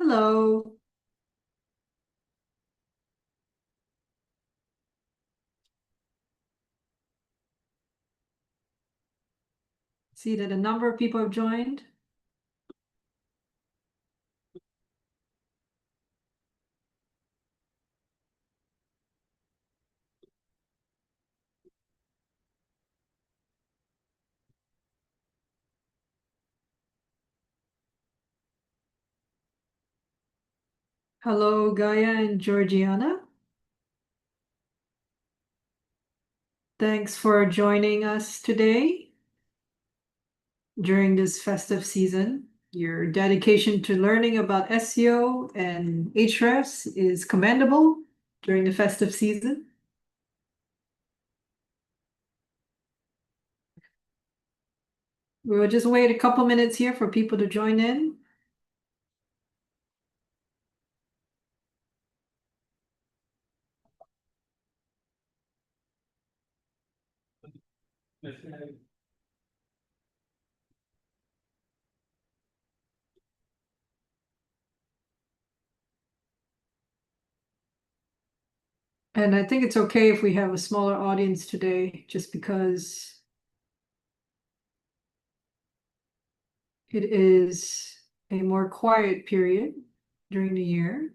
Hello. See that a number of people have joined. Hello, Gaia and Georgiana. Thanks for joining us today during this festive season. Your dedication to learning about SEO and Ahrefs is commendable during the festive season. We will just wait a couple minutes here for people to join in. And I think it's okay if we have a smaller audience today, just because it is a more quiet period during the year.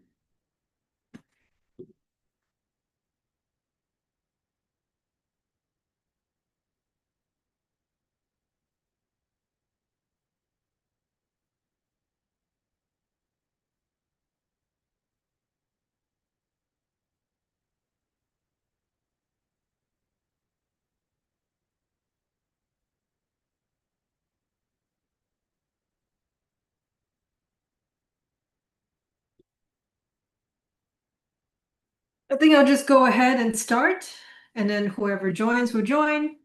I think I'll just go ahead and start, and then whoever joins will join,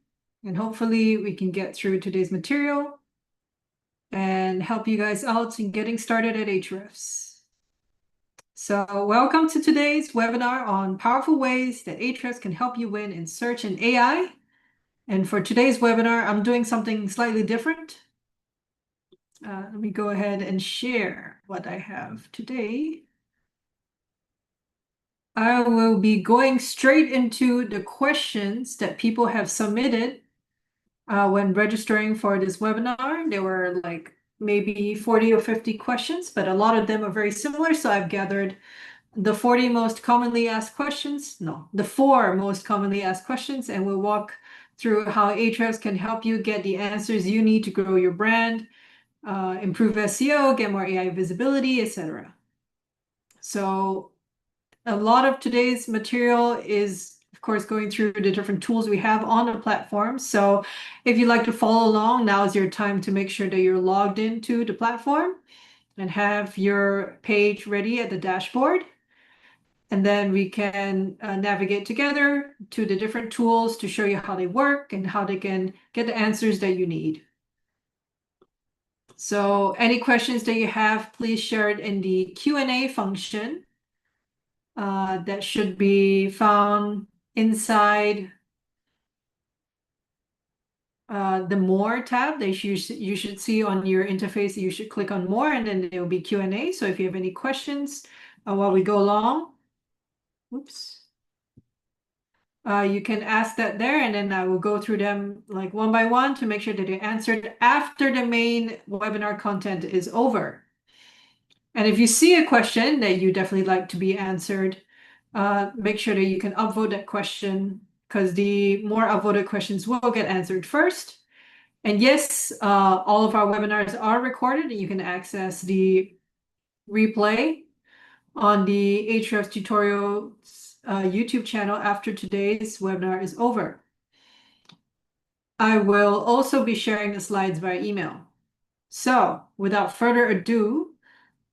and hopefully we can get through today's material and help you guys out in getting started at Ahrefs. So welcome to today's webinar on powerful ways that Ahrefs can help you win in search and AI. And for today's webinar, I'm doing something slightly different. Let me go ahead and share what I have today. I will be going straight into the questions that people have submitted when registering for this webinar. There were like maybe 40 or 50 questions, but a lot of them are very similar. So I've gathered the 40 most commonly asked questions, no, the 4 most commonly asked questions, and we'll walk through how Ahrefs can help you get the answers you need to grow your brand, improve SEO, get more AI visibility, etc. So a lot of today's material is, of course, going through the different tools we have on the platform. So if you'd like to follow along, now is your time to make sure that you're logged into the platform and have your page ready at the dashboard. And then we can navigate together to the different tools to show you how they work and how they can get the answers that you need. So any questions that you have, please share it in the Q&A function. That should be found inside the More tab that you should see on your interface. You should click on More, and then there will be Q&A. So if you have any questions while we go along, you can ask that there, and then I will go through them like one by one to make sure that they're answered after the main webinar content is over. And if you see a question that you definitely like to be answered, make sure that you can upvote that question, because the more upvoted questions will get answered first. And yes, all of our webinars are recorded, and you can access the replay on the Ahrefs Tutorials YouTube channel after today's webinar is over. I will also be sharing the slides via email. So without further ado,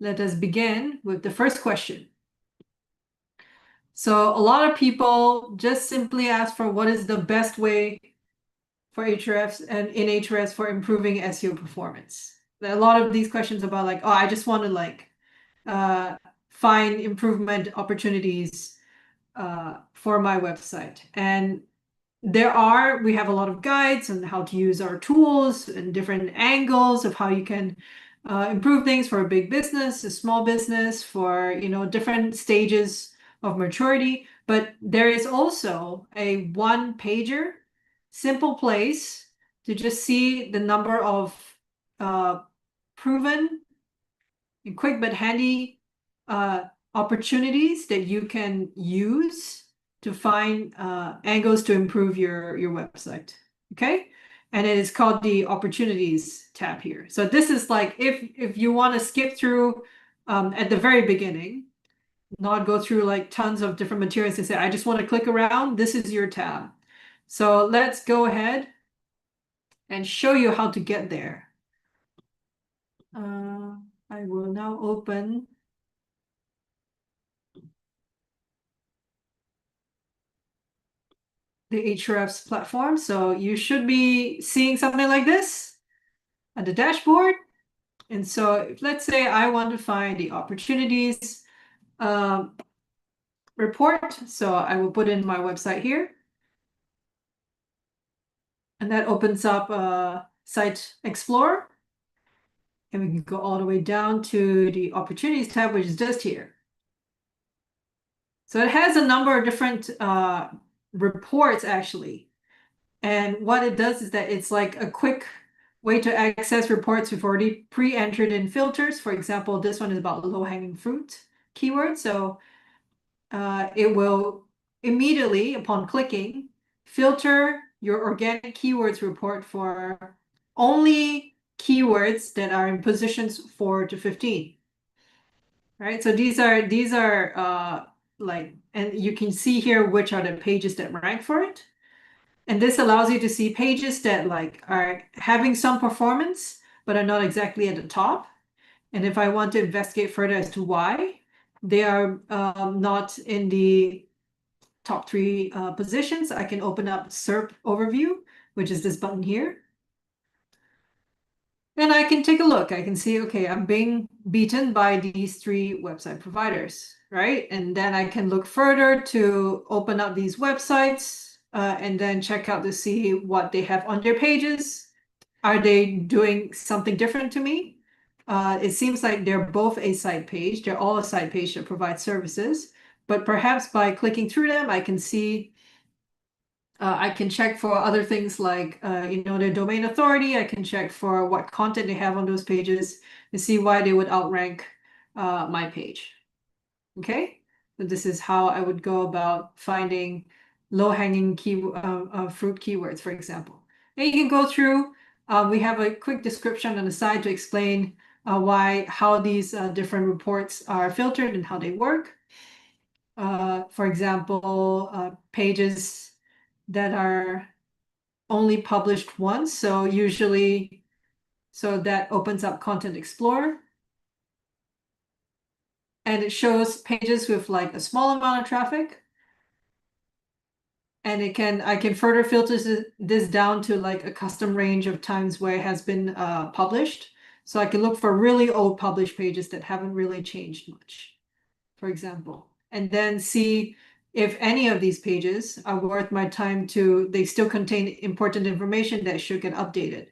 let us begin with the first question. So a lot of people just simply ask for what is the best way for Ahrefs and in Ahrefs for improving SEO performance. There are a lot of these questions about like, oh, I just want to like find improvement opportunities for my website. And we have a lot of guides on how to use our tools and different angles of how you can improve things for a big business, a small business, for different stages of maturity. But there is also a one pager, simple place to just see the number of uh, proven and quick but handy uh, opportunities that you can use to find angles to improve your website. Okay. And it is called the opportunities tab here. So this is like if you want to skip through at the very beginning, not go through like tons of different materials and say, I just want to click around, this is your tab. So let's go ahead and show you how to get there. I will now open the Ahrefs platform. So you should be seeing something like this at the dashboard. And so let's say I want to find the opportunities report. So I will put in my website here. And that opens up Site Explorer. And we can go all the way down to the opportunities tab, which is just here. So it has a number of different reports actually. And what it does is that it's like a quick way to access reports we've already pre-entered in filters. For example, this one is about low-hanging fruit keywords. So it will immediately, upon clicking, filter your organic keywords report for only keywords that are in positions 4 to 15. Right? So these are like, and you can see here which are the pages that rank for it. And this allows you to see pages that like are having some performance, but are not exactly at the top. And if I want to investigate further as to why they are not in the top 3 positions, I can open up SERP overview, which is this button here. And I can take a look. I can see, okay, I'm being beaten by these 3 website providers, right? And then I can look further to open up these websites and then check out to see what they have on their pages. Are they doing something different to me? It seems like they're both a site page. They're all a site page that provides services. But perhaps by clicking through them, I can see I can check for other things like, their domain authority. I can check for what content they have on those pages to see why they would outrank my page. Okay, so this is how I would go about finding low-hanging fruit keywords, for example. And you can go through. We have a quick description on the side to explain how these different reports are filtered and how they work. For example, pages that are only published once. So that opens up Content Explorer. And it shows pages with like a small amount of traffic. And I can further filter this down to like a custom range of times where it has been published. So I can look for really old published pages that haven't really changed much, for example, and then see if any of these pages are worth my time they still contain important information that should get updated.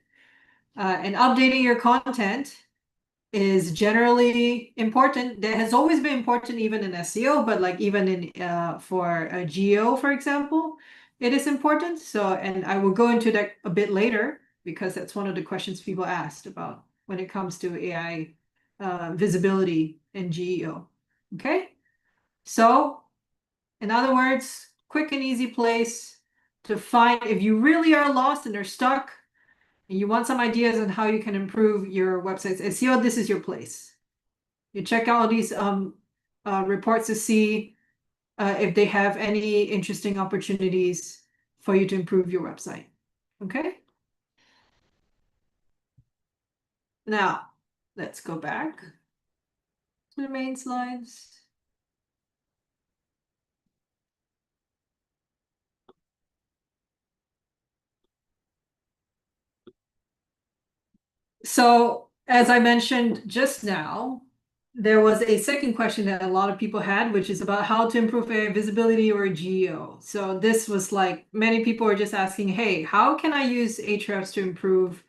And updating your content is generally important. That has always been important even in SEO, but like even in for GEO, for example, it is important. So, and I will go into that a bit later because that's one of the questions people asked about when it comes to AI visibility in GEO. Okay, so in other words, quick and easy place to find if you really are lost and are stuck and you want some ideas on how you can improve your website's SEO, this is your place. You check out all these reports to see if they have any interesting opportunities for you to improve your website. Okay. Now, let's go back to the main slides. So, as I mentioned just now, there was a second question that a lot of people had, which is about how to improve visibility or geo. So this was like many people were just asking, hey, how can I use Ahrefs to improve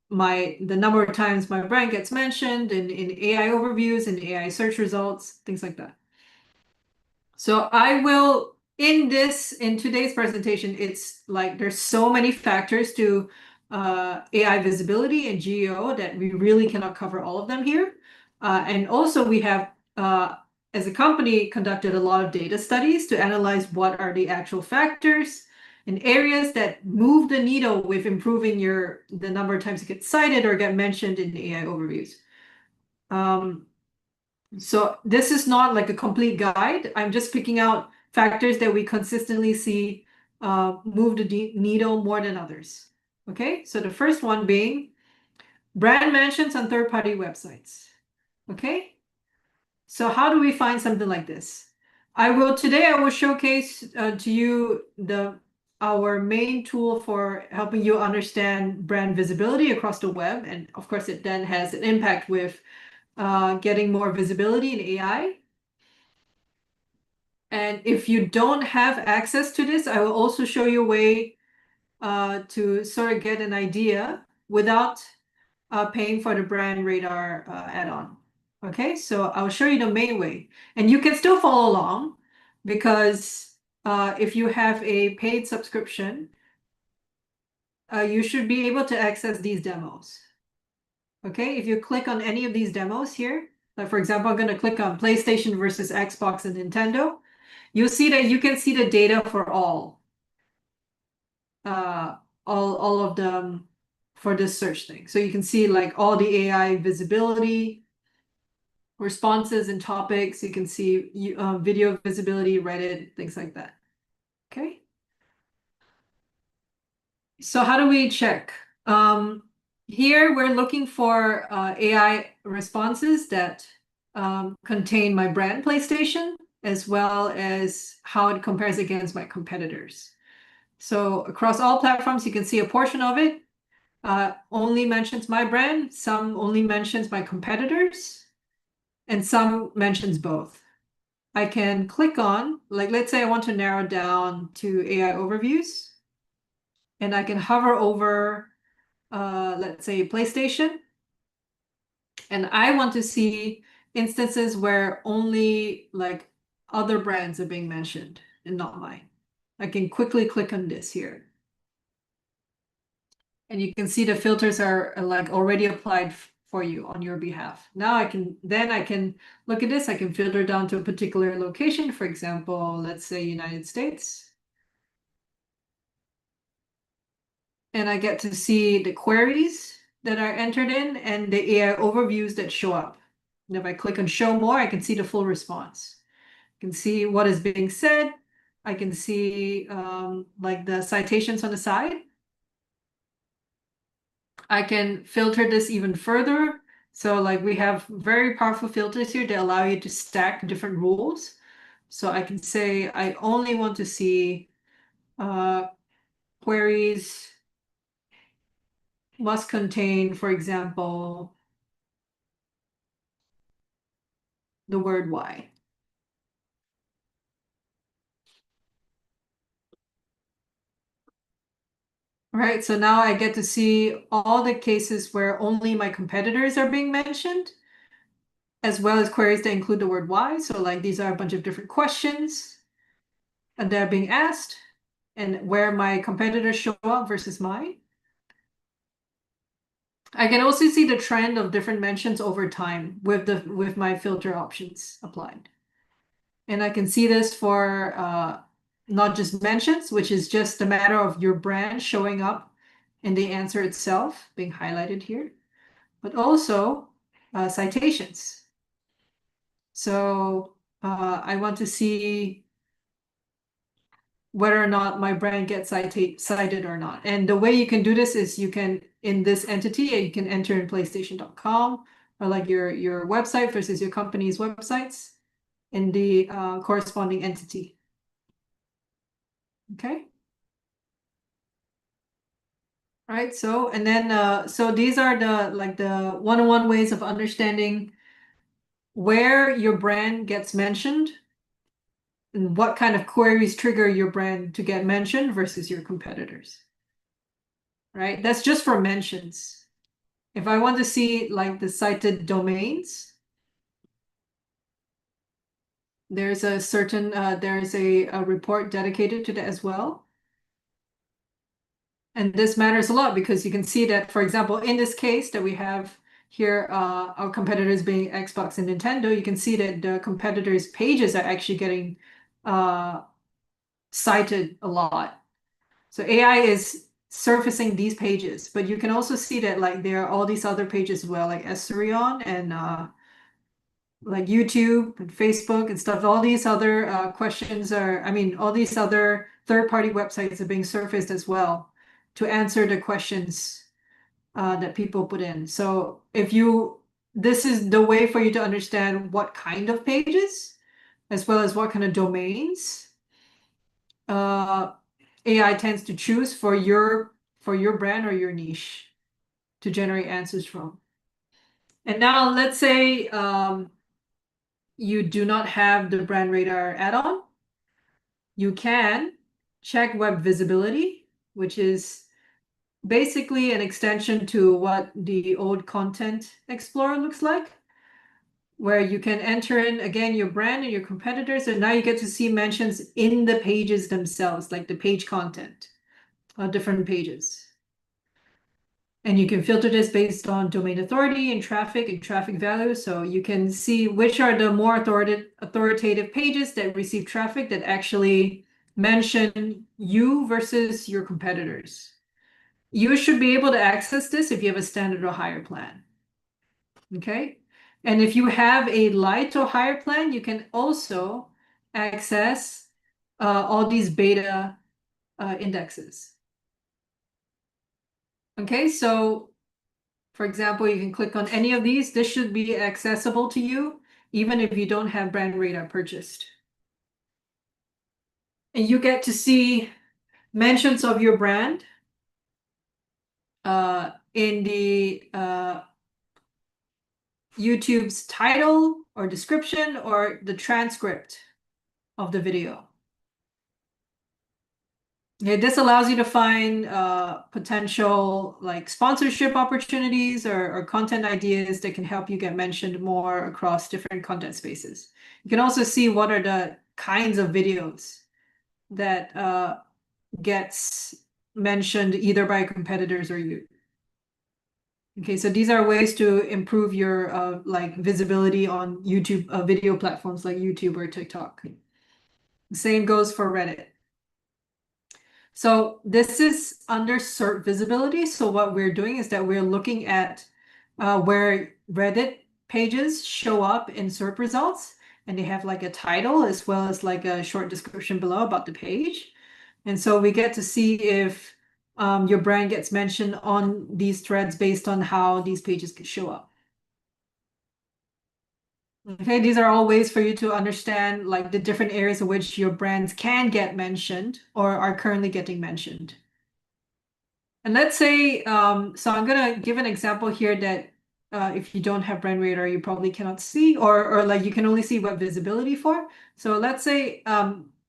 the number of times my brand gets mentioned in AI overviews and AI search results, things like that. So I will, in today's presentation, it's like there's so many factors to AI visibility and GEO that we really cannot cover all of them here. And also we have, as a company, conducted a lot of data studies to analyze what are the actual factors and areas that move the needle with improving the number of times it gets cited or get mentioned in the AI overviews. So this is not like a complete guide. I'm just picking out factors that we consistently see move the needle more than others. Okay, so the first one being brand mentions on third-party websites. Okay, so how do we find something like this? Today I will showcase to you our main tool for helping you understand brand visibility across the web. And of course, it then has an impact with getting more visibility in AI. And if you don't have access to this, I will also show you a way to sort of get an idea without paying for the brand radar add-on. Okay, so I'll show you the main way. And you can still follow along because if you have a paid subscription, you should be able to access these demos. Okay, if you click on any of these demos here, like for example, I'm going to click on PlayStation versus Xbox and Nintendo. You'll see that you can see the data for all of them for this search thing. So you can see like all the AI visibility, responses and topics. You can see video visibility, Reddit, things like that. Okay. So how do we check? Here we're looking for AI responses that contain my brand PlayStation, as well as how it compares against my competitors. So across all platforms, you can see a portion of it only mentions my brand, some only mentions my competitors, and some mentions both. I can click on, like, let's say I want to narrow down to AI overviews, and I can hover over, let's say, PlayStation, and I want to see instances where only like other brands are being mentioned and not mine. I can quickly click on this here. And you can see the filters are like already applied for you on your behalf. Now I can look at this. I can filter down to a particular location, for example, let's say United States. And I get to see the queries that are entered in and the AI overviews that show up. And if I click on show more, I can see the full response. I can see what is being said. I can see like the citations on the side. I can filter this even further. So like we have very powerful filters here that allow you to stack different rules. So I can say I only want to see queries must contain, for example, the word why. Right, so now I get to see all the cases where only my competitors are being mentioned, as well as queries that include the word why. So like these are a bunch of different questions and they're being asked and where my competitors show up versus mine. I can also see the trend of different mentions over time with my filter options applied. And I can see this for not just mentions, which is just a matter of your brand showing up in the answer itself being highlighted here, but also citations. So I want to see whether or not my brand gets cited or not. And the way you can do this is you can, in this entity, you can enter in PlayStation.com or like your website versus your company's websites in the corresponding entity. Okay. All right. So, and then, so these are the one-on-one ways of understanding where your brand gets mentioned and what kind of queries trigger your brand to get mentioned versus your competitors. Right? That's just for mentions. If I want to see like the cited domains, there's a certain there's a report dedicated to that as well. And this matters a lot because you can see that, for example, in this case that we have here, our competitors being Xbox and Nintendo, you can see that the competitors' pages are actually getting uh, cited a lot. So AI is surfacing these pages, but you can also see that like there are all these other pages as well, like Esrion and like YouTube and Facebook and stuff. All these other questions are, I mean, all these other third-party websites are being surfaced as well to answer the questions that people put in. So if you, this is the way for you to understand what kind of pages, as well as what kind of domains uh, AI tends to choose for your brand or your niche to generate answers from. And now let's say you do not have the brand radar add-on. You can check web visibility, which is basically an extension to what the old Content Explorer looks like, where you can enter in again your brand and your competitors, and now you get to see mentions in the pages themselves, like the page content of different pages. And you can filter this based on domain authority and traffic value. So you can see which are the more authoritative pages that receive traffic that actually mention you versus your competitors. You should be able to access this if you have a standard or higher plan. Okay. And if you have a light or higher plan, you can also access all these beta indexes. Okay, so for example, you can click on any of these. This should be accessible to you, even if you don't have brand radar purchased. And you get to see mentions of your brand in the YouTube's title or description or the transcript of the video. Okay, this allows you to find potential like sponsorship opportunities or content ideas that can help you get mentioned more across different content spaces. You can also see what are the kinds of videos that gets mentioned either by competitors or you. Okay, so these are ways to improve your like visibility on YouTube video platforms like YouTube or TikTok. Same goes for Reddit. So this is under SERP visibility. So what we're doing is that we're looking at where Reddit pages show up in SERP results, and they have like a title as well as like a short description below about the page. And so we get to see if your brand gets mentioned on these threads based on how these pages can show up. Okay, these are all ways for you to understand like the different areas in which your brands can get mentioned or are currently getting mentioned. And let's say, so I'm gonna give an example here that if you don't have brand radar, you probably cannot see, or like you can only see web visibility for. So let's say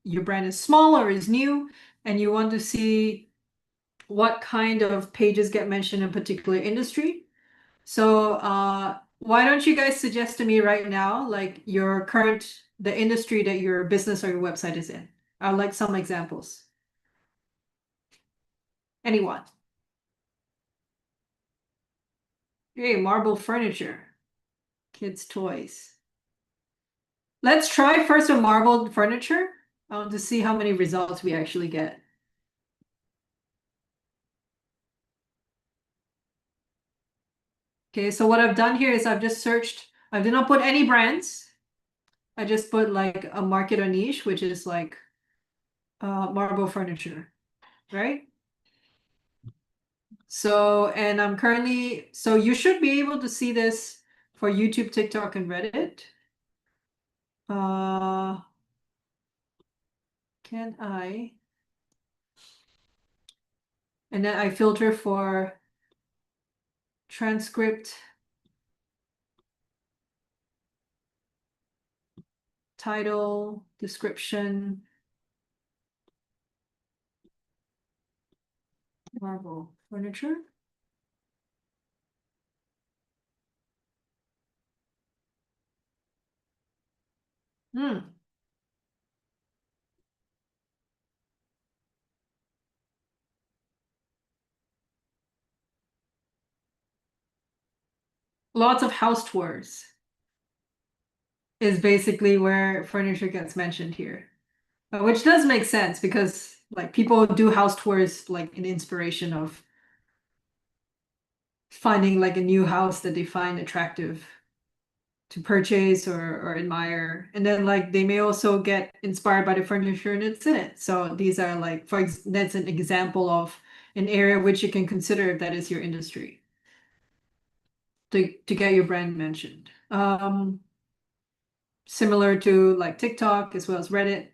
your brand is small or is new, and you want to see what kind of pages get mentioned in a particular industry. So why don't you guys suggest to me right now, like the industry that your business or your website is in? I'd like some examples. Anyone? Hey, marble furniture, kids' toys. Let's try first with marble furniture to see how many results we actually get. Okay, so what I've done here is I've just searched, I did not put any brands. I just put like a market or niche, which is like marble furniture, right? So, and I'm currently, so you should be able to see this for YouTube, TikTok, and Reddit. Uh, can I? And then I filter for transcript, title, description, marble furniture. Hmm. Lots of house tours is basically where furniture gets mentioned here. Which does make sense because like people do house tours like an inspiration of finding like a new house that they find attractive to purchase or admire. And then like they may also get inspired by the furniture that's in it. So these are like that's an example of an area which you can consider if that is your industry to get your brand mentioned. Similar to like TikTok as well as Reddit.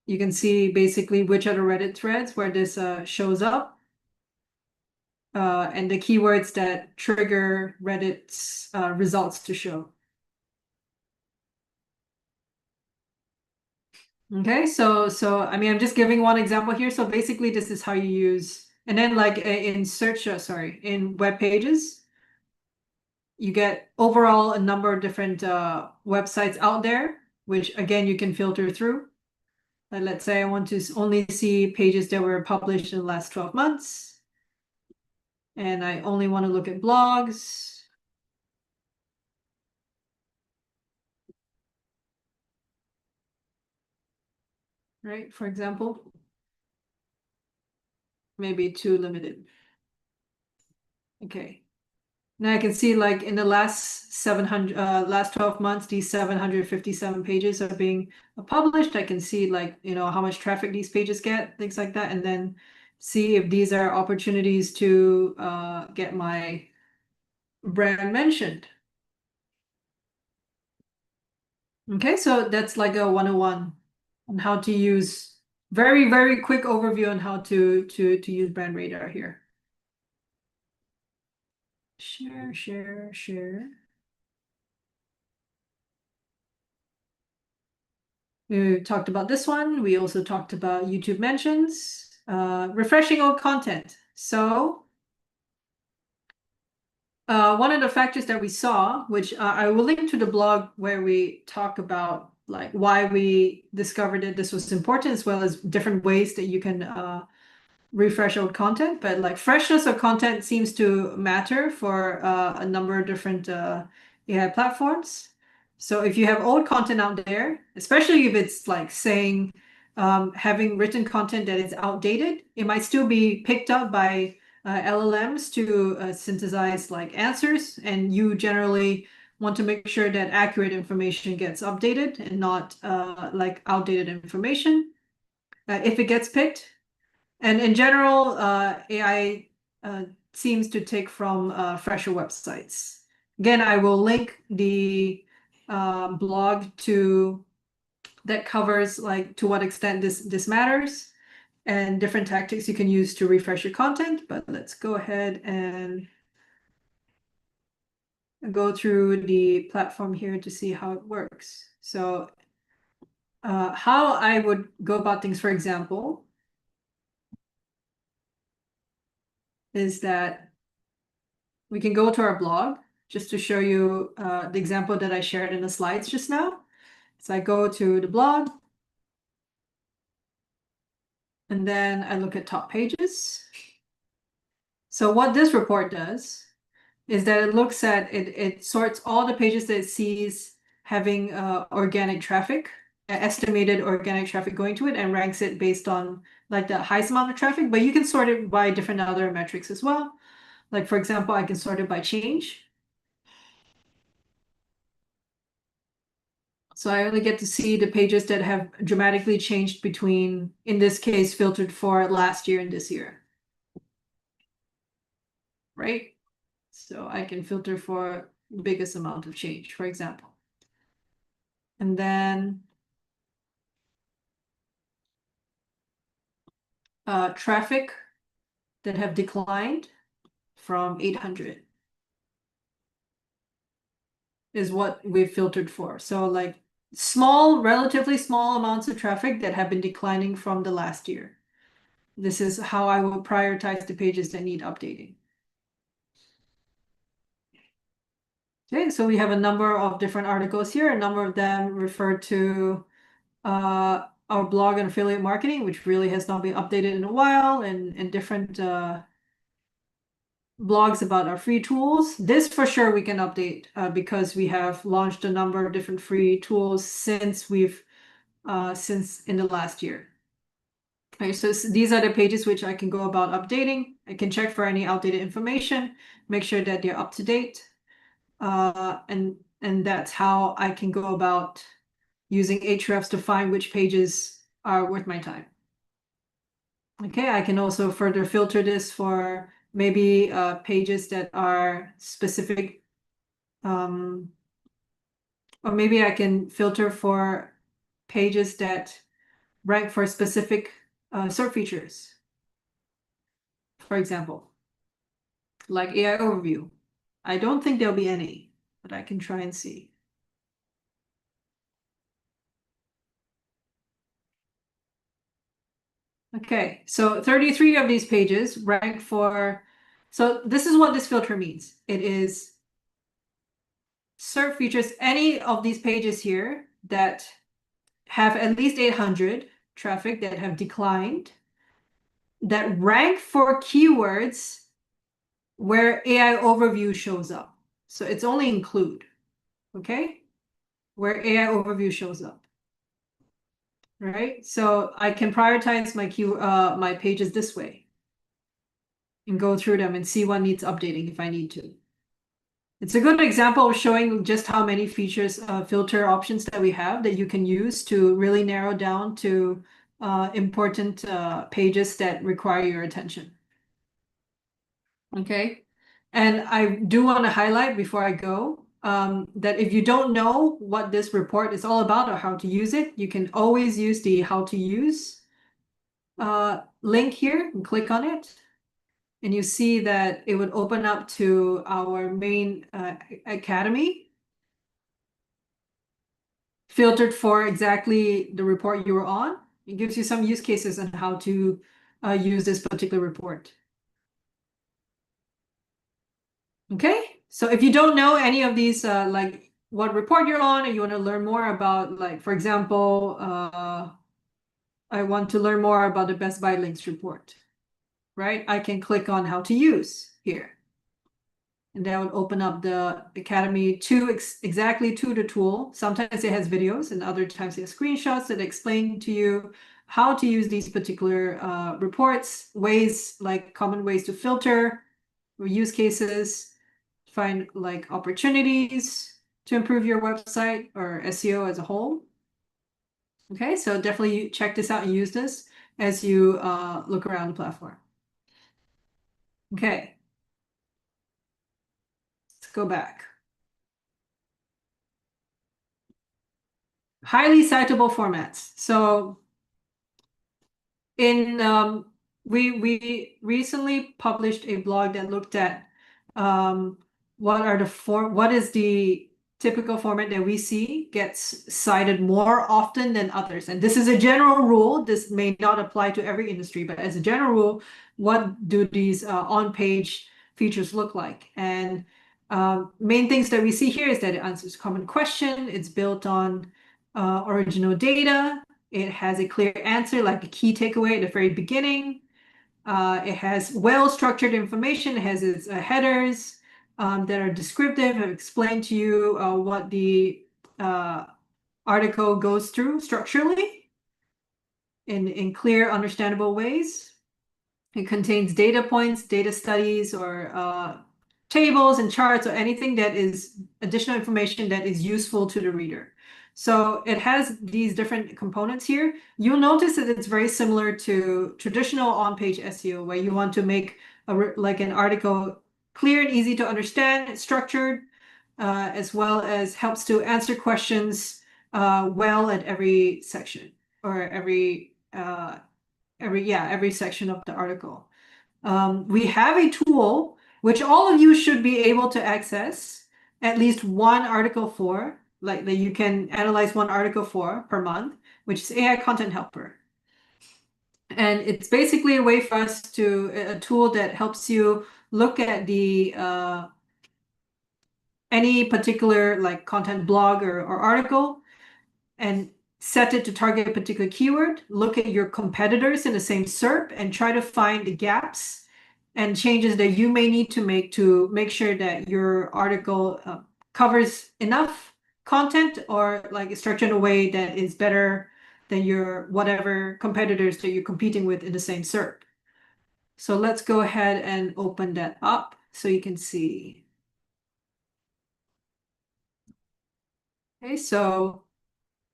You can see basically which are the Reddit threads where this shows up and the keywords that trigger Reddit's results to show. Okay, so I mean, I'm just giving one example here. So basically, this is how you use, and then like in search, sorry, in web pages, you get overall a number of different websites out there, which again you can filter through. Like, let's say I want to only see pages that were published in the last 12 months, and I only want to look at blogs, right? For example, maybe too limited. Okay. Now I can see like in the last 700 last 12 months these 757 pages are being published. I can see like, how much traffic these pages get, things like that, and then see if these are opportunities to get my brand mentioned. Okay, so that's like a 101 on how to use very, very quick overview on how to use Brand Radar here. Share, share, share. We talked about this one. We also talked about YouTube mentions, refreshing old content. So one of the factors that we saw, which I will link to the blog where we talk about like why we discovered that this was important, as well as different ways that you can refresh old content, but like freshness of content seems to matter for a number of different AI platforms. So if you have old content out there, especially if it's like saying having written content that is outdated, it might still be picked up by LLMs to synthesize like answers, and you generally want to make sure that accurate information gets updated and not like outdated information. If it gets picked, and in general, AI seems to take from fresher websites. Again, I will link the blog to that covers like to what extent this matters and different tactics you can use to refresh your content. But let's go ahead and go through the platform here to see how it works. So how I would go about things, for example, is that we can go to our blog just to show you the example that I shared in the slides just now. So I go to the blog and then I look at top pages. So what this report does is that it looks at it sorts all the pages that it sees having organic traffic, estimated organic traffic going to it, and ranks it based on like the highest amount of traffic. But you can sort it by different other metrics as well. Like for example, I can sort it by change. So I only get to see the pages that have dramatically changed between, in this case, filtered for last year and this year, right? So I can filter for the biggest amount of change, for example. And then traffic that have declined from 800 is what we've filtered for. So like small, relatively small amounts of traffic that have been declining from the last year. This is how I will prioritize the pages that need updating. Okay, so we have a number of different articles here. A number of them refer to our blog and affiliate marketing, which really has not been updated in a while, and different blogs about our free tools. This for sure we can update because we have launched a number of different free tools since in the last year. Okay, so these are the pages which I can go about updating. I can check for any outdated information, make sure that they're up to date. And that's how I can go about using Ahrefs to find which pages are worth my time. Okay, I can also further filter this for maybe pages that are specific, or maybe I can filter for pages that rank for specific search features, for example, like AI overview. I don't think there'll be any, but I can try and see. Okay, so 33 of these pages rank for, so this is what this filter means. It is search features, any of these pages here that have at least 800 traffic that have declined, that rank for keywords where AI overview shows up. So it's only include, okay? Where AI overview shows up. Right? So I can prioritize my pages this way and go through them and see what needs updating if I need to. It's a good example of showing just how many features, filter options that we have that you can use to really narrow down to important pages that require your attention. Okay. And I do want to highlight before I go that if you don't know what this report is all about or how to use it, you can always use the how to use link here and click on it. And you see that it would open up to our main academy, filtered for exactly the report you were on. It gives you some use cases on how to use this particular report. Okay, so if you don't know any of these, like what report you're on, or you want to learn more about, like, for example, I want to learn more about the Best Buy links report, right? I can click on how to use here. And that would open up the Academy exactly to the tool. Sometimes it has videos and other times it has screenshots that explain to you how to use these particular reports, ways, like common ways to filter, or use cases, find like opportunities to improve your website or SEO as a whole. Okay, so definitely check this out and use this as you look around the platform. Okay, let's go back. Highly citable formats. So in we recently published a blog that looked at what is the typical format that we see gets cited more often than others. And this is a general rule. This may not apply to every industry, but as a general rule, what do these on-page features look like? And main things that we see here is that it answers common question. It's built on original data. It has a clear answer, like a key takeaway at the very beginning. It has well-structured information. It has its headers that are descriptive and explain to you what the article goes through structurally in clear, understandable ways. It contains data points, data studies, or tables and charts, or anything that is additional information that is useful to the reader. So it has these different components here. You'll notice that it's very similar to traditional on-page SEO, where you want to make like an article clear and easy to understand, structured, as well as helps to answer questions well at every section or every section of the article. We have a tool which all of you should be able to access at least one article for, like that you can analyze one article for per month, which is AI Content Helper. And it's basically a way for us a tool that helps you look at the any particular like content blog or article and set it to target a particular keyword, look at your competitors in the same SERP and try to find the gaps and changes that you may need to make sure that your article covers enough content or like is structured in a way that is better than your whatever competitors that you're competing with in the same SERP. So let's go ahead and open that up so you can see. Okay, so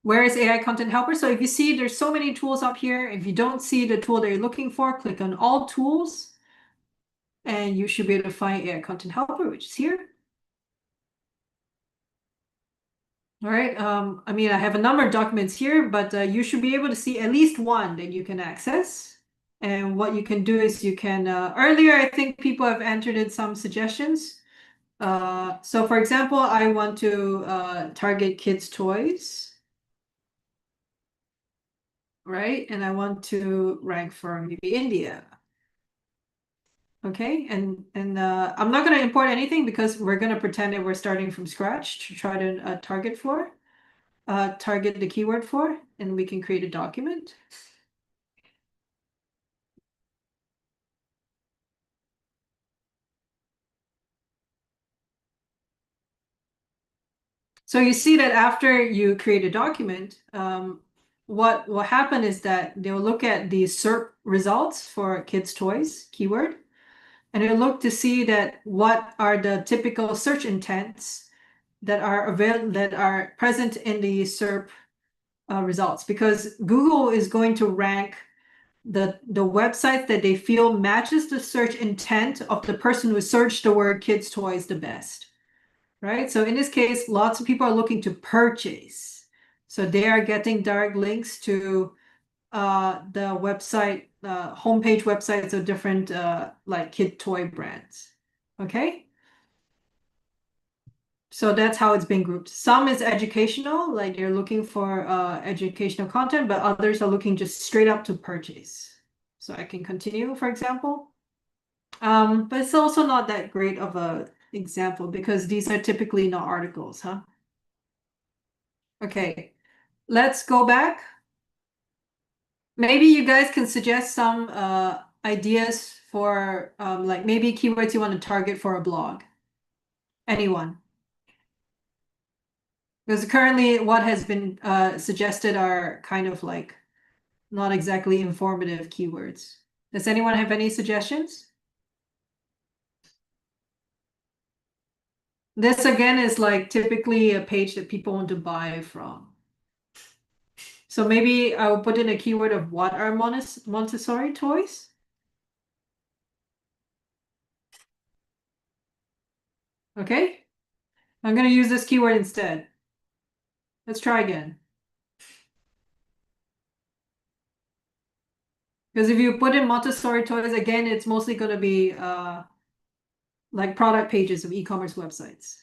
where is AI Content Helper? So if you see there's so many tools up here, if you don't see the tool that you're looking for, click on all tools and you should be able to find AI Content Helper, which is here. All right, I mean, I have a number of documents here, but you should be able to see at least one that you can access. And what you can do is you can, earlier, I think people have entered in some suggestions. So for example, I want to target kids' toys, right? And I want to rank for maybe India. Okay, and I'm not going to import anything because we're going to pretend that we're starting from scratch to try to target the keyword for, and we can create a document. So you see that after you create a document, what will happen is that they'll look at the SERP results for kids' toys keyword, and they'll look to see that what are the typical search intents that are present in the SERP results, because Google is going to rank the website that they feel matches the search intent of the person who searched the word kids' toys the best. Right? So in this case, lots of people are looking to purchase. So they are getting direct links to the website, homepage websites of different like kid toy brands. Okay? So that's how it's been grouped. Some is educational, like they're looking for educational content, but others are looking just straight up to purchase. So I can continue, for example. But it's also not that great of a example because these are typically not articles, huh? Okay, let's go back. Maybe you guys can suggest some ideas for like maybe keywords you want to target for a blog. Anyone? Because currently what has been suggested are kind of like not exactly informative keywords. Does anyone have any suggestions? This again is like typically a page that people want to buy from. So maybe I'll put in a keyword of what are Montessori toys? Okay, I'm going to use this keyword instead. Let's try again. Because if you put in Montessori toys, again, it's mostly going to be like product pages of e-commerce websites.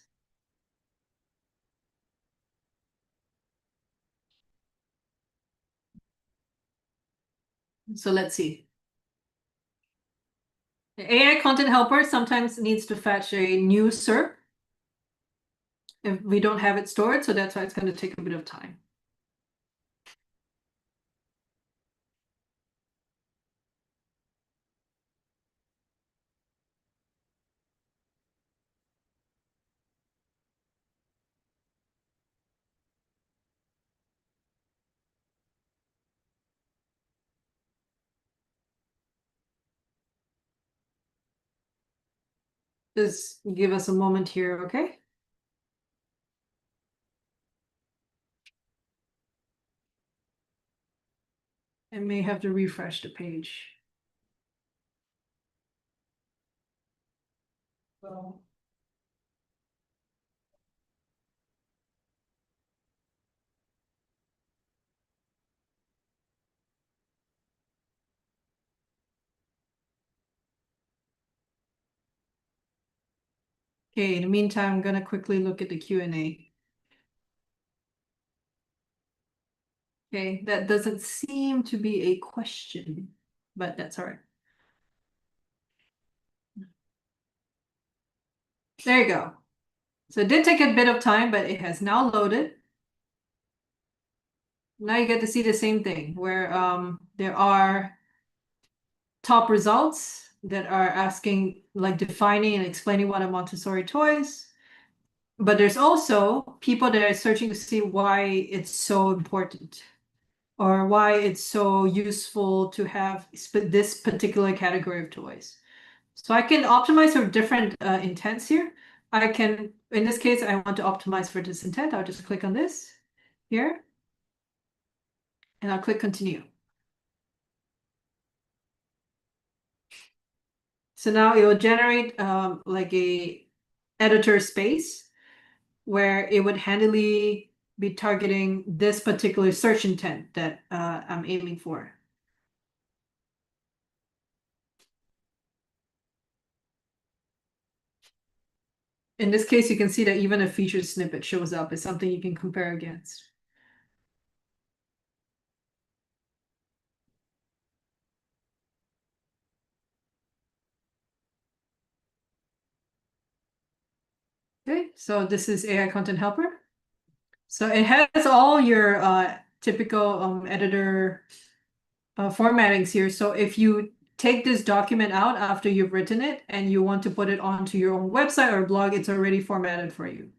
So let's see. The AI content helper sometimes needs to fetch a new SERP if we don't have it stored, so that's why it's going to take a bit of time. Just give us a moment here, okay? I may have to refresh the page. So. Okay, in the meantime, I'm going to quickly look at the Q&A. Okay, that doesn't seem to be a question, but that's all right. There you go. So it did take a bit of time, but it has now loaded. Now you get to see the same thing where there are top results that are asking, like defining and explaining what are Montessori toys. But there's also people that are searching to see why it's so important or why it's so useful to have this particular category of toys. So I can optimize for different intents here. I can, in this case, I want to optimize for this intent. I'll just click on this here and I'll click continue. So now it will generate like a editor space where it would handily be targeting this particular search intent that I'm aiming for. In this case, you can see that even a featured snippet shows up as something you can compare against. Okay, so this is AI Content Helper. So it has all your typical editor formattings here. So if you take this document out after you've written it and you want to put it onto your own website or blog, it's already formatted for you.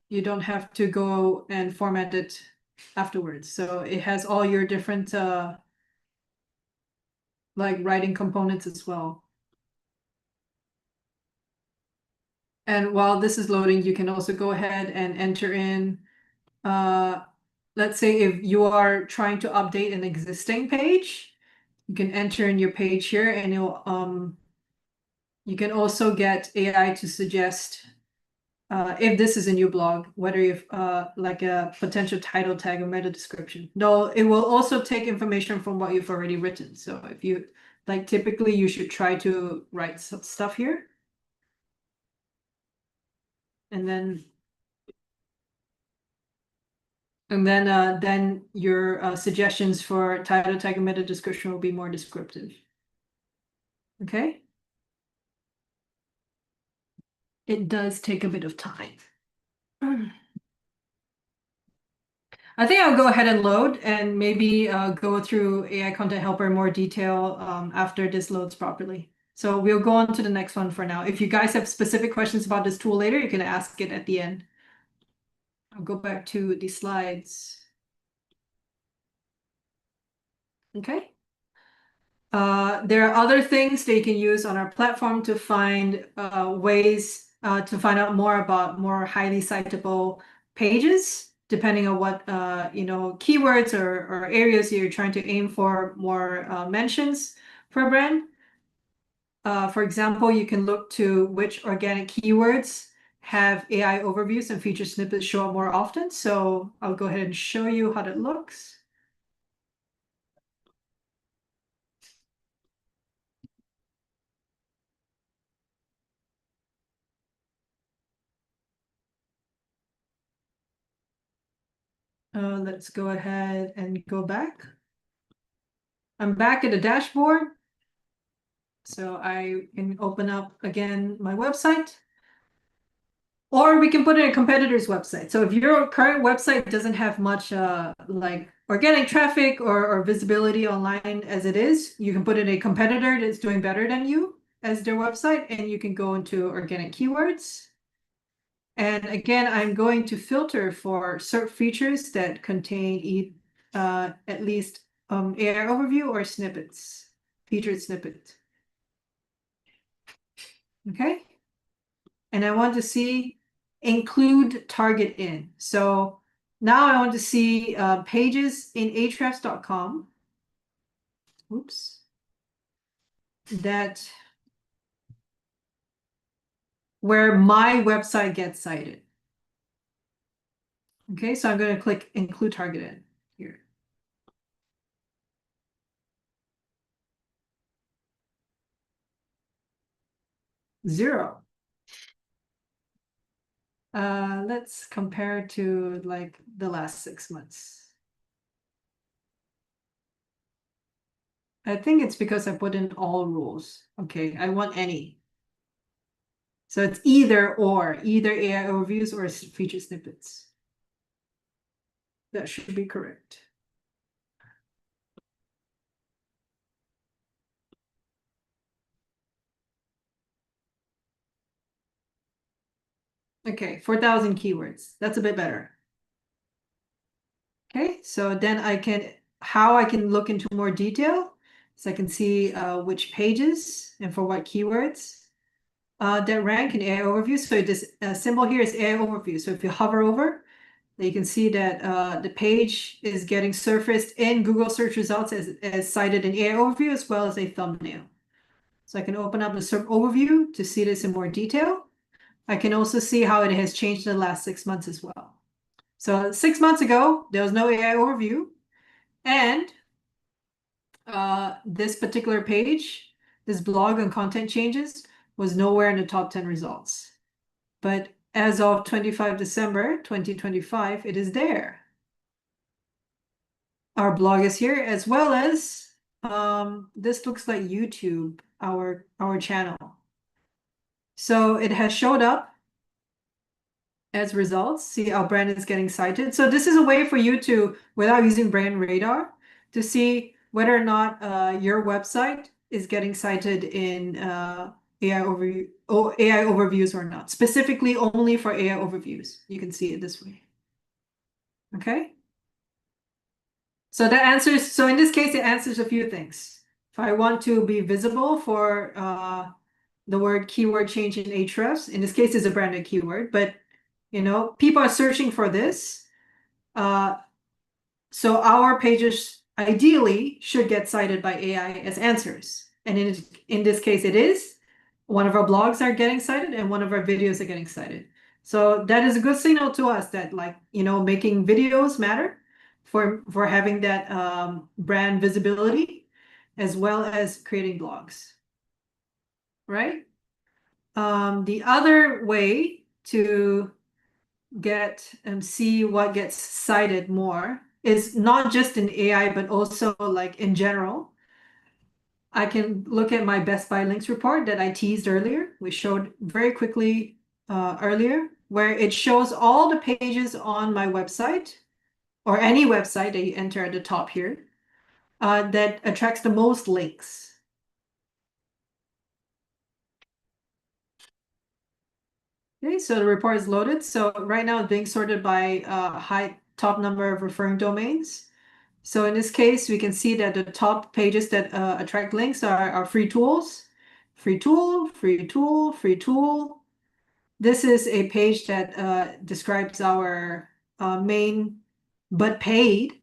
You don't have to go and format it afterwards. So it has all your different like writing components as well. And while this is loading, you can also go ahead and enter in, let's say if you are trying to update an existing page, you can enter in your page here and you can also get AI to suggest if this is a new blog, whether you've like a potential title tag or meta description. No, it will also take information from what you've already written. So if you like, typically you should try to write some stuff here. And then your suggestions for title tag and meta description will be more descriptive. Okay. It does take a bit of time. I think I'll go ahead and load and maybe go through AI Content Helper in more detail after this loads properly. So we'll go on to the next one for now. If you guys have specific questions about this tool later, you can ask it at the end. I'll go back to the slides. Okay. There are other things that you can use on our platform to find ways to find out more about more highly citable pages, depending on what keywords or areas you're trying to aim for more mentions per brand. For example, you can look to which organic keywords have AI overviews and feature snippets show up more often. So I'll go ahead and show you how that looks. Let's go ahead and go back. I'm back at the dashboard. So I can open up again my website. Or we can put in a competitor's website. So if your current website doesn't have much like organic traffic or visibility online as it is, you can put in a competitor that's doing better than you as their website, and you can go into organic keywords. And again, I'm going to filter for search features that contain at least AI overview or snippets, featured snippet. Okay. And I want to see include target in. So now I want to see pages in ahrefs.com. Oops. That where my website gets cited. Okay, so I'm going to click include target in here. Zero. Let's compare to like the last 6 months. I think it's because I put in all rules. Okay, I want any. So it's either or, either AI overviews or feature snippets. That should be correct. Okay, 4,000 keywords. That's a bit better. Okay, so then how I can look into more detail. So I can see which pages and for what keywords that rank in AI overview. So this symbol here is AI overview. So if you hover over, you can see that the page is getting surfaced in Google search results as cited in AI overview as well as a thumbnail. So I can open up the SERP overview to see this in more detail. I can also see how it has changed in the last 6 months as well. So 6 months ago, there was no AI overview, and this particular page, this blog on content changes, was nowhere in the top 10 results. But as of 25 December 2025, it is there. Our blog is here, as well as this looks like YouTube, our channel. So it has showed up as results. See, our brand is getting cited. So this is a way for you to, without using brand radar, to see whether or not your website is getting cited in AI overviews or not. Specifically only for AI overviews. You can see it this way. Okay. So that answers, so in this case, it answers a few things. If I want to be visible for the word keyword change in Ahrefs, in this case, it's a branded keyword, but people are searching for this. So our pages ideally should get cited by AI as answers. And in this case, it is. One of our blogs are getting cited and one of our videos are getting cited. So that is a good signal to us that making videos matter for having that brand visibility as well as creating blogs, right? The other way to get and see what gets cited more is not just in AI, but also like in general. I can look at my Best Buy links report that I teased earlier. We showed very quickly earlier, where it shows all the pages on my website or any website that you enter at the top here that attracts the most links. Okay, so the report is loaded. So right now it's being sorted by high top number of referring domains. So in this case, we can see that the top pages that attract links are free tools, free tool, free tool, free tool. This is a page that describes our main but paid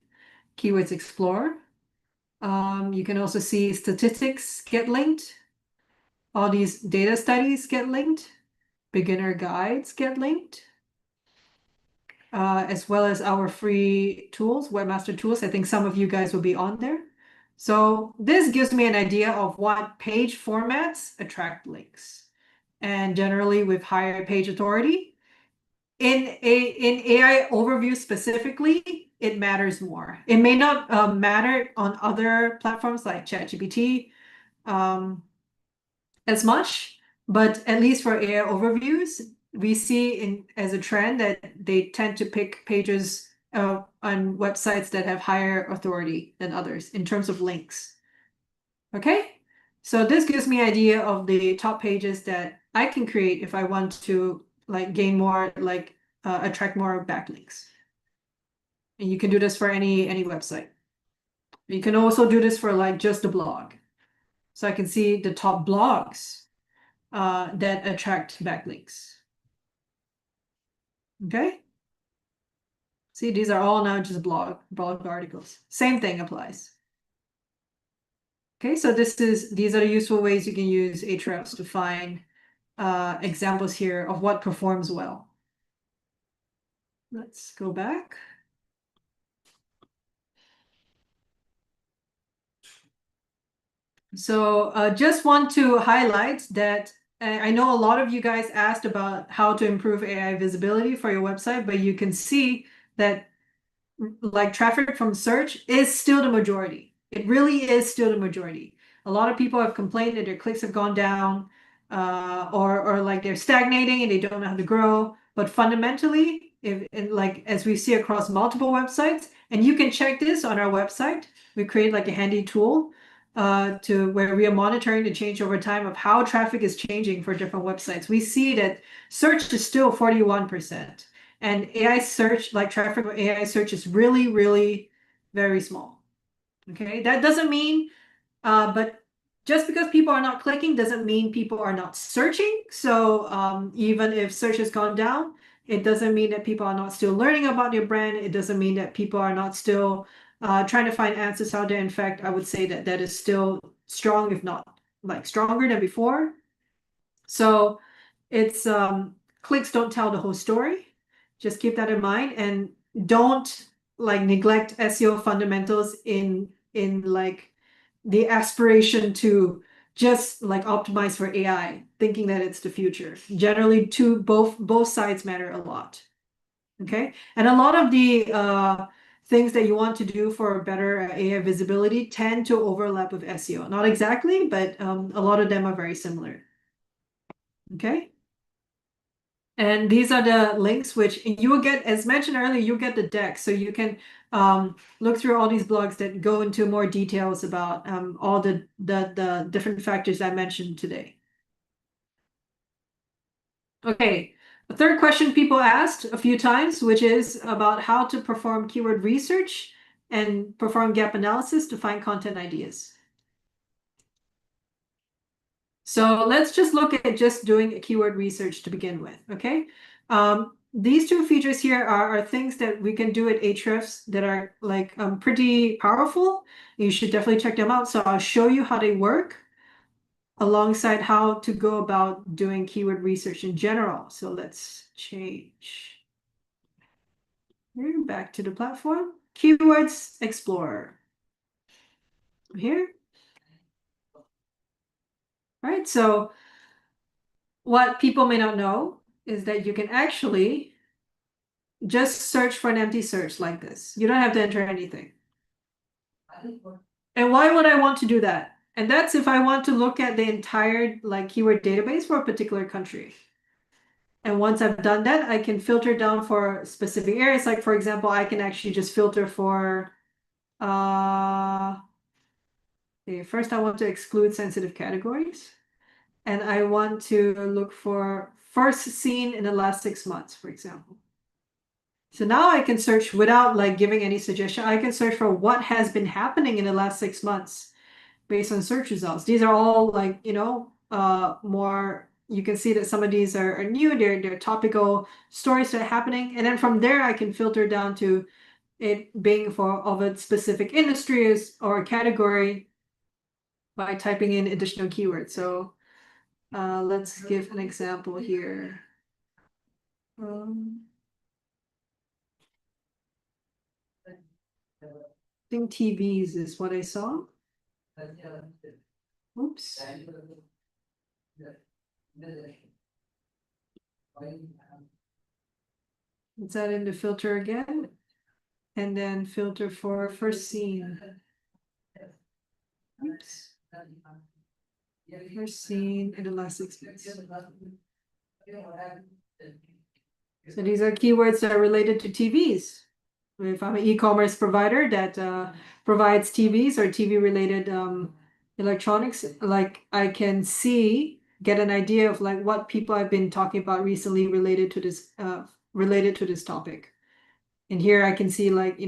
Keywords Explorer. You can also see statistics get linked. All these data studies get linked. Beginner guides get linked. As well as our free tools, webmaster tools. I think some of you guys will be on there. So this gives me an idea of what page formats attract links. And generally with higher page authority, in AI overview specifically, it matters more. It may not matter on other platforms like ChatGPT as much, but at least for AI overviews, we see as a trend that they tend to pick pages on websites that have higher authority than others in terms of links. Okay, so this gives me an idea of the top pages that I can create if I want to gain more, attract more backlinks. And you can do this for any website. You can also do this for just a blog. So I can see the top blogs that attract backlinks. Okay. See, these are all now just blog articles. Same thing applies. Okay, so these are the useful ways you can use Ahrefs to find examples here of what performs well. Let's go back. So just want to highlight that I know a lot of you guys asked about how to improve AI visibility for your website, but you can see that traffic from search is still the majority. It really is still the majority. A lot of people have complained that their clicks have gone down. or like they're stagnating and they don't know how to grow. But fundamentally, if and like as we see across multiple websites, and you can check this on our website, we create like a handy tool to where we are monitoring the change over time of how traffic is changing for different websites. We see that search is still 41%. And AI search, like traffic or AI search, is really, really very small. Okay, that doesn't mean but just because people are not clicking doesn't mean people are not searching. So even if search has gone down, it doesn't mean that people are not still learning about your brand. It doesn't mean that people are not still trying to find answers out there. In fact, I would say that that is still strong, if not like stronger than before. So it's clicks don't tell the whole story. Just keep that in mind and don't like neglect SEO fundamentals in like the aspiration to just like optimize for AI, thinking that it's the future. Generally, both sides matter a lot. Okay, and a lot of the things that you want to do for better AI visibility tend to overlap with SEO. Not exactly, but a lot of them are very similar. Okay. And these are the links which you will get, as mentioned earlier, you'll get the deck. So you can look through all these blogs that go into more details about all the different factors I mentioned today. Okay, the third question people asked a few times, which is about how to perform keyword research and perform gap analysis to find content ideas. So let's just look at just doing a keyword research to begin with, okay? These two features here are things that we can do at Ahrefs that are like pretty powerful. You should definitely check them out. So I'll show you how they work alongside how to go about doing keyword research in general. So let's change. Here, back to the platform. Keywords Explorer. Here. All right, so what people may not know is that you can actually just search for an empty search like this. You don't have to enter anything. And why would I want to do that? And that's if I want to look at the entire like keyword database for a particular country. And once I've done that, I can filter down for specific areas. Like for example, I can actually just filter for okay, first I want to exclude sensitive categories. And I want to look for first seen in the last 6 months, for example. So now I can search without like giving any suggestion. I can search for what has been happening in the last 6 months based on search results. These are all like, more, you can see that some of these are new, they're topical stories that are happening. And then from there, I can filter down to it being for of a specific industries or category by typing in additional keywords. So let's give an example here. I think TVs is what I saw. Oops. Is that in the filter again? And then filter for first seen. Oops. First seen in the last 6 months. So these are keywords that are related to TVs. If I'm an e-commerce provider that provides TVs or TV related electronics, like I can get an idea of like what people have been talking about recently related to this topic. And here I can see like,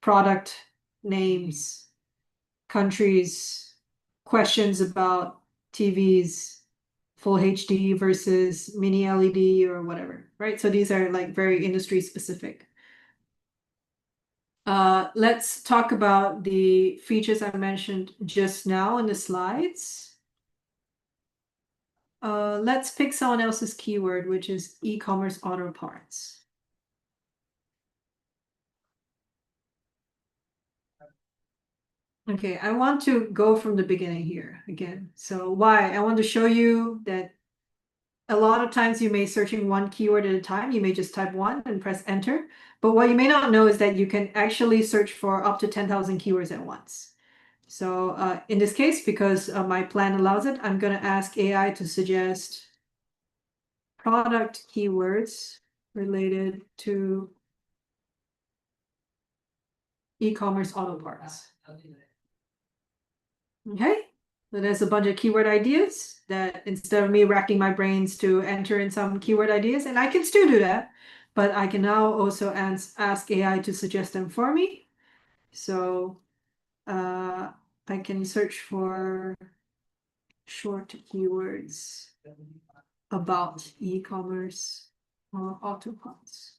product names, countries, questions about TVs, full HD versus mini LED or whatever, right? So these are like very industry specific. Let's talk about the features I mentioned just now in the slides. Let's pick someone else's keyword, which is e-commerce auto parts. Okay, I want to go from the beginning here again. So why? I want to show you that a lot of times you may searching one keyword at a time. You may just type one and press enter. But what you may not know is that you can actually search for up to 10,000 keywords at once. So in this case, because my plan allows it, I'm going to ask AI to suggest product keywords related to e-commerce auto parts. Okay, so there's a bunch of keyword ideas that instead of me racking my brains to enter in some keyword ideas, and I can still do that, but I can now also ask AI to suggest them for me. So I can search for short keywords about e-commerce auto parts.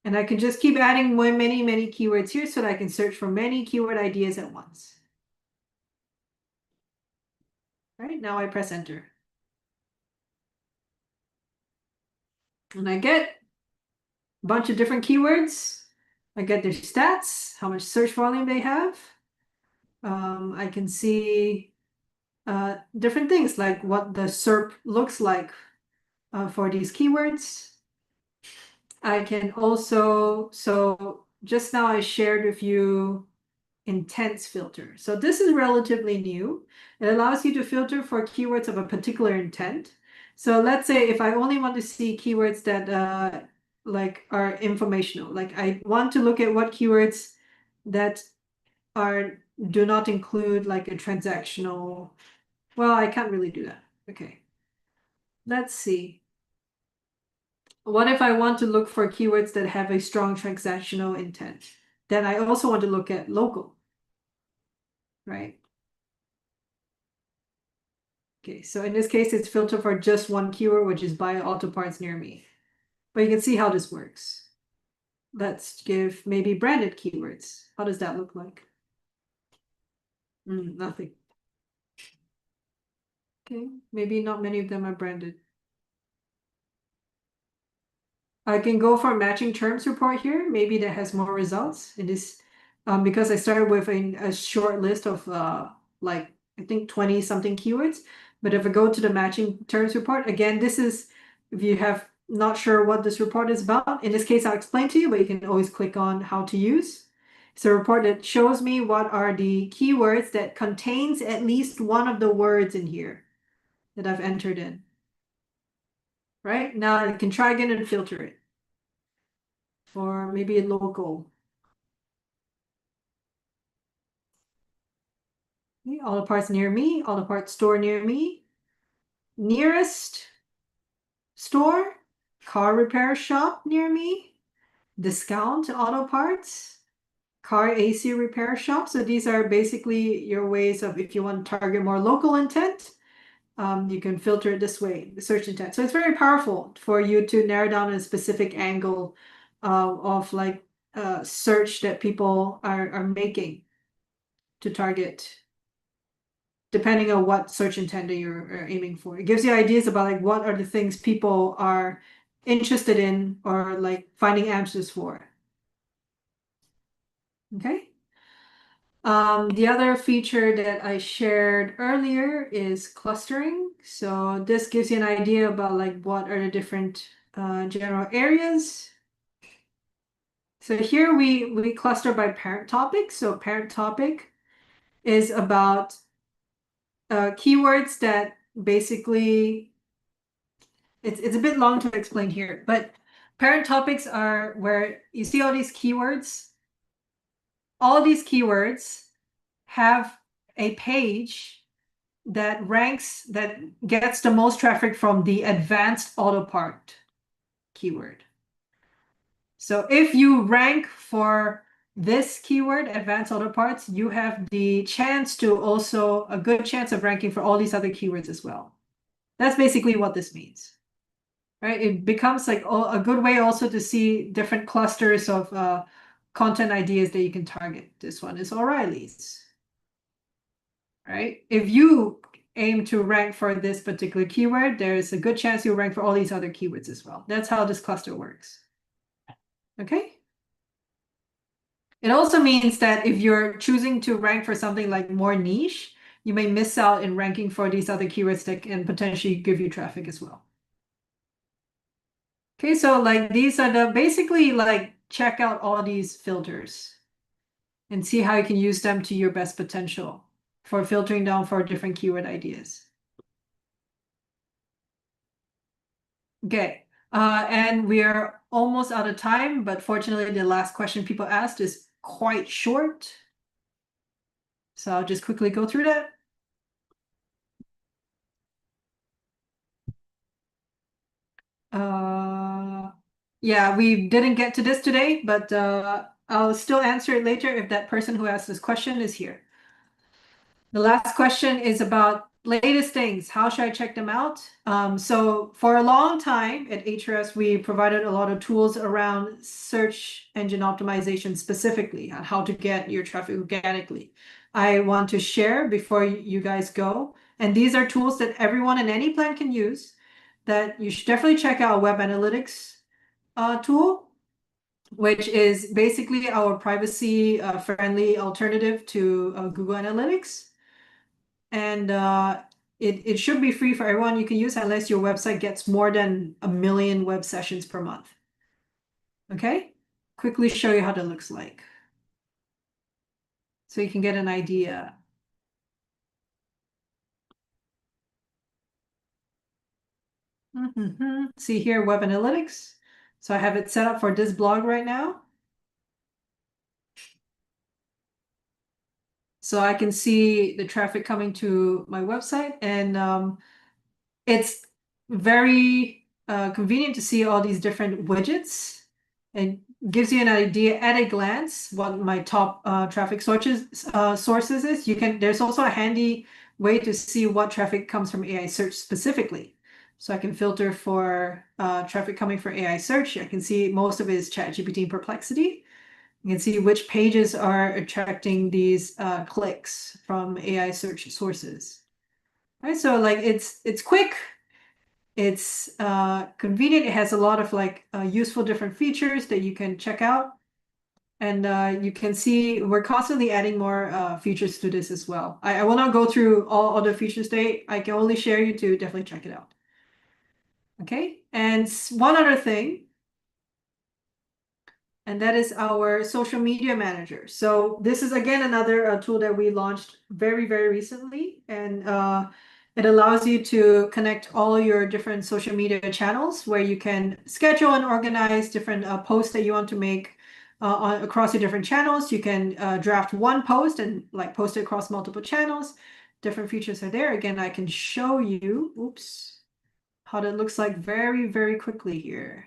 And I can just keep adding many keywords here so that I can search for many keyword ideas at once. Right, now I press enter. And I get a bunch of different keywords. I get their stats, how much search volume they have. I can see different things like what the SERP looks like for these keywords. I can also, so just now I shared with you intents filter. So this is relatively new. It allows you to filter for keywords of a particular intent. So let's say if I only want to see keywords that like are informational, like I want to look at what keywords that are do not include like a transactional. Well, I can't really do that. Okay. Let's see. What if I want to look for keywords that have a strong transactional intent? Then I also want to look at local, right? Okay, so in this case, it's filtered for just one keyword, which is buy auto parts near me. But you can see how this works. Let's give maybe branded keywords. How does that look like? Nothing. Okay, maybe not many of them are branded. I can go for a matching terms report here. Maybe that has more results. It is because I started with a short list of like I think 20 something keywords. But if I go to the matching terms report, again, this is if you have not sure what this report is about. In this case, I'll explain to you, but you can always click on how to use. It's a report that shows me what are the keywords that contains at least one of the words in here that I've entered in. Right? Now I can try again and filter it. Or maybe a local. Okay, all the parts near me, all the parts store near me. Nearest store, car repair shop near me, discount auto parts, car AC repair shop. So these are basically your ways of if you want to target more local intent, you can filter it this way, the search intent. So it's very powerful for you to narrow down a specific angle of like search that people are making to target, depending on what search intent that you're aiming for. It gives you ideas about like what are the things people are interested in or like finding answers for. Okay. The other feature that I shared earlier is clustering. So this gives you an idea about like what are the different general areas. So here we cluster by parent topic. So parent topic is about keywords that basically it's a bit long to explain here, but parent topics are where you see all these keywords. All these keywords have a page that ranks, that gets the most traffic from the advanced auto part keyword. So if you rank for this keyword, advanced auto parts, you have the chance to also, a good chance of ranking for all these other keywords as well. That's basically what this means. Right? It becomes like a good way also to see different clusters of content ideas that you can target. This one is O'Reilly's. Right? If you aim to rank for this particular keyword, there's a good chance you'll rank for all these other keywords as well. That's how this cluster works. Okay? It also means that if you're choosing to rank for something like more niche, you may miss out in ranking for these other keywords that can potentially give you traffic as well. Okay, so like these are the basically like check out all these filters. and see how you can use them to your best potential for filtering down for different keyword ideas. Okay, and we are almost out of time, but fortunately, the last question people asked is quite short. So I'll just quickly go through that. Yeah, we didn't get to this today, but I'll still answer it later if that person who asked this question is here. The last question is about latest things. How should I check them out? So for a long time at Ahrefs, we provided a lot of tools around search engine optimization specifically on how to get your traffic organically. I want to share before you guys go. And these are tools that everyone in any plan can use that you should definitely check out Web Analytics tool, which is basically our privacy friendly alternative to Google Analytics. And it should be free for everyone. You can use unless your website gets more than 1 million web sessions per month. Okay, quickly show you how that looks like so you can get an idea. See here, Web Analytics. So I have it set up for this blog right now. So I can see the traffic coming to my website, and it's very convenient to see all these different widgets. It gives you an idea at a glance what my top traffic sources is. There's also a handy way to see what traffic comes from AI search specifically. So I can filter for traffic coming from AI search. I can see most of it is ChatGPT and Perplexity. You can see which pages are attracting these clicks from AI search sources. All right, so like it's quick, it's convenient. It has a lot of like useful different features that you can check out. And you can see we're constantly adding more features to this as well. I will not go through all other features today. I can only share you to definitely check it out. Okay, and one other thing, and that is our social media manager. So this is again another tool that we launched very, very recently, and it allows you to connect all your different social media channels where you can schedule and organize different posts that you want to make across your different channels. You can draft one post and like post it across multiple channels. Different features are there. Again, I can show you, oops, how that looks like very, very quickly here.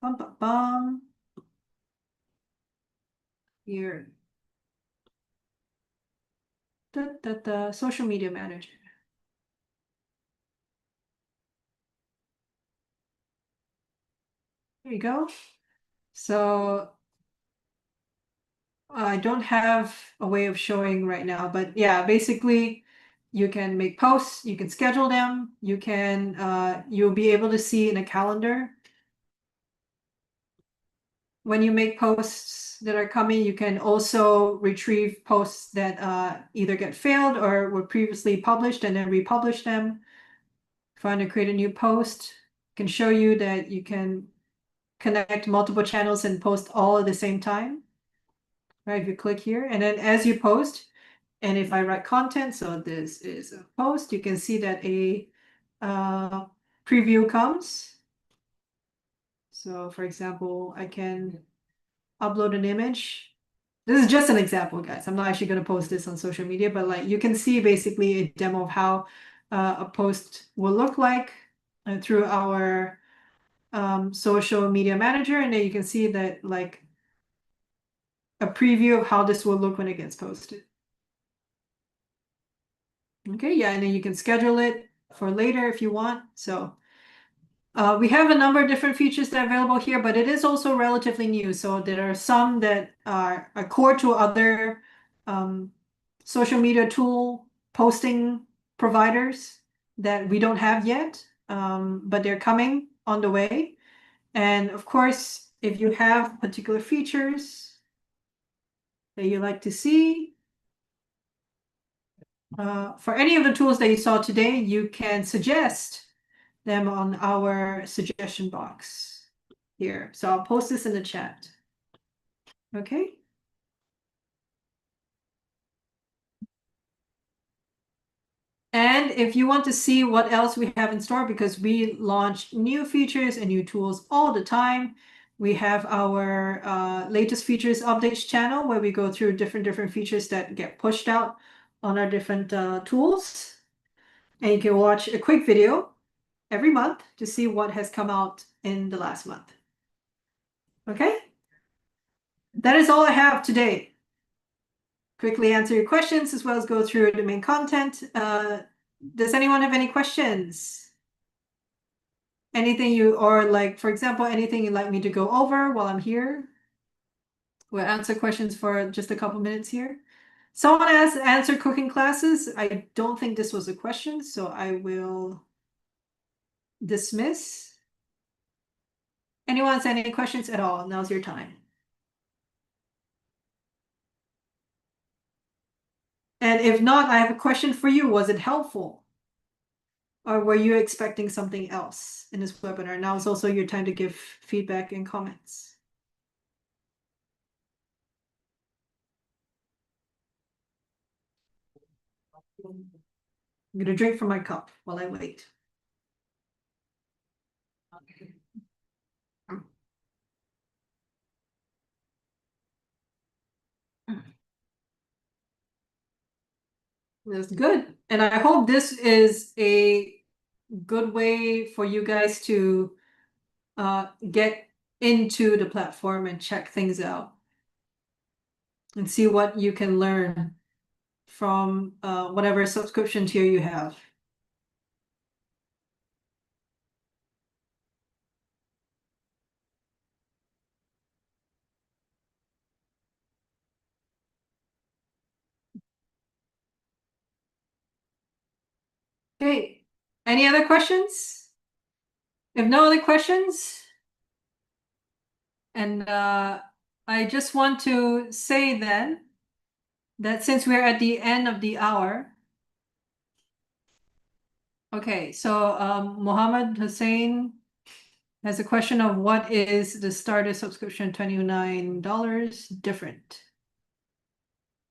Bum, bum, bum. Here. The social media manager. There you go. So I don't have a way of showing right now, but yeah, basically you can make posts, you can schedule them, you'll be able to see in a calendar when you make posts that are coming. You can also retrieve posts that either get failed or were previously published and then republish them. If I want to create a new post, I can show you that you can connect multiple channels and post all at the same time. Right, if you click here, and then as you post, and if I write content, so this is a post, you can see that a preview comes. So for example, I can upload an image. This is just an example, guys. I'm not actually going to post this on social media, but like you can see basically a demo of how a post will look like through our social media manager, and then you can see that like a preview of how this will look when it gets posted. Okay, yeah, and then you can schedule it for later if you want. So we have a number of different features that are available here, but it is also relatively new. So there are some that are core to other social media tool posting providers that we don't have yet, but they're coming on the way. And of course, if you have particular features that you like to see, for any of the tools that you saw today, you can suggest them on our suggestion box here. So I'll post this in the chat. Okay. if you want to see what else we have in store, because we launch new features and new tools all the time, we have our latest features updates channel where we go through different features that get pushed out on our different tools. And you can watch a quick video every month to see what has come out in the last month. Okay? That is all I have today. Quickly answer your questions as well as go through the main content. Does anyone have any questions? Anything you, or like, for example, anything you'd like me to go over while I'm here? We'll answer questions for just a couple minutes here. Someone asked, answer cooking classes. I don't think this was a question, so I will dismiss. Anyone has any questions at all? Now's your time. And if not, I have a question for you. Was it helpful? Or were you expecting something else in this webinar? Now is also your time to give feedback and comments. I'm gonna drink from my cup while I wait. That's good. And I hope this is a good way for you guys to get into the platform and check things out and see what you can learn from whatever subscription tier you have. Okay, any other questions? If no other questions, and I just want to say then that since we're at the end of the hour, okay, so Mohammed Hussein has a question of what is the starter subscription $29 different?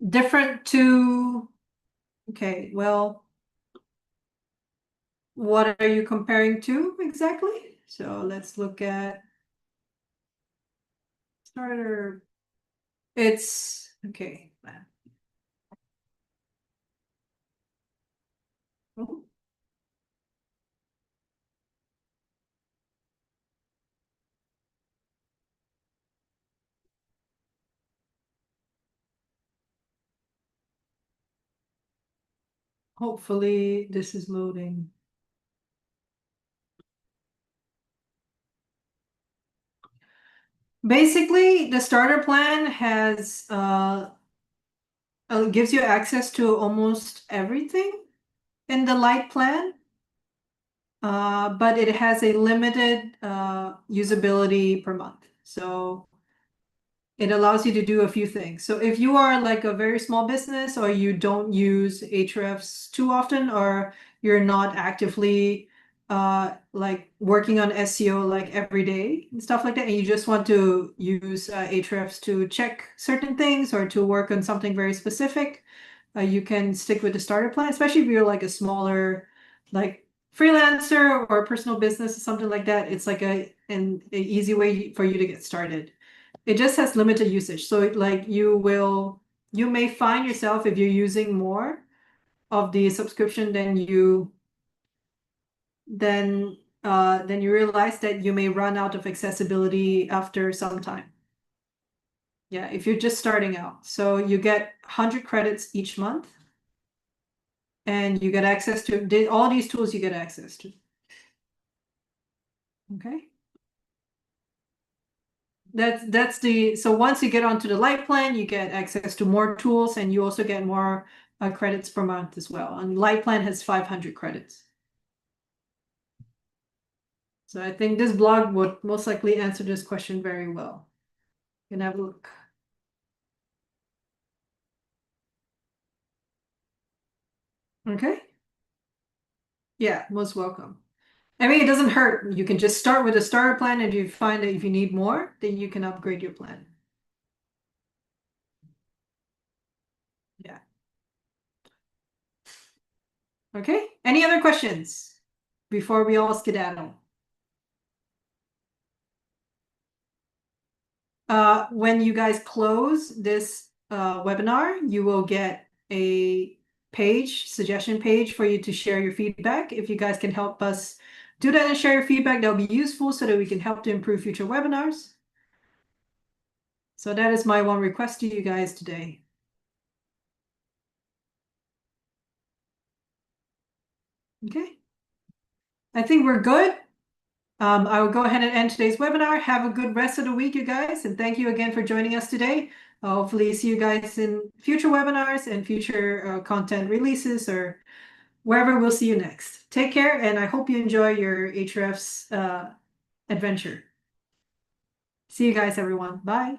Different to, okay, well, what are you comparing to exactly? So let's look at starter. It's okay. Oh, hopefully this is loading. Basically, the starter plan has gives you access to almost everything in the light plan, but it has a limited usability per month. So it allows you to do a few things. So if you are like a very small business or you don't use Ahrefs too often, or you're not actively like working on SEO like every day and stuff like that, and you just want to use Ahrefs to check certain things or to work on something very specific, you can stick with the starter plan, especially if you're like a smaller, like freelancer or personal business or something like that. It's like an easy way for you to get started. It just has limited usage. So like you may find yourself, if you're using more of the subscription then you realize that you may run out of accessibility after some time. Yeah, if you're just starting out. So you get 100 credits each month and you get access to all these tools you get access to. Okay. So once you get onto the light plan, you get access to more tools and you also get more credits per month as well. And light plan has 500 credits. So I think this blog would most likely answer this question very well. You can have a look. Okay. Yeah, most welcome. I mean, it doesn't hurt. You can just start with a starter plan, and if you find that if you need more, then you can upgrade your plan. Yeah. Okay, any other questions before we all skedaddle? When you guys close this webinar, you will get a suggestion page for you to share your feedback. If you guys can help us do that and share your feedback, that'll be useful so that we can help to improve future webinars. So that is my one request to you guys today. Okay, I think we're good. I will go ahead and end today's webinar. Have a good rest of the week, you guys, and thank you again for joining us today. Hopefully see you guys in future webinars and future content releases or wherever we'll see you next. Take care, and I hope you enjoy your Ahrefs adventure. See you guys, everyone. Bye.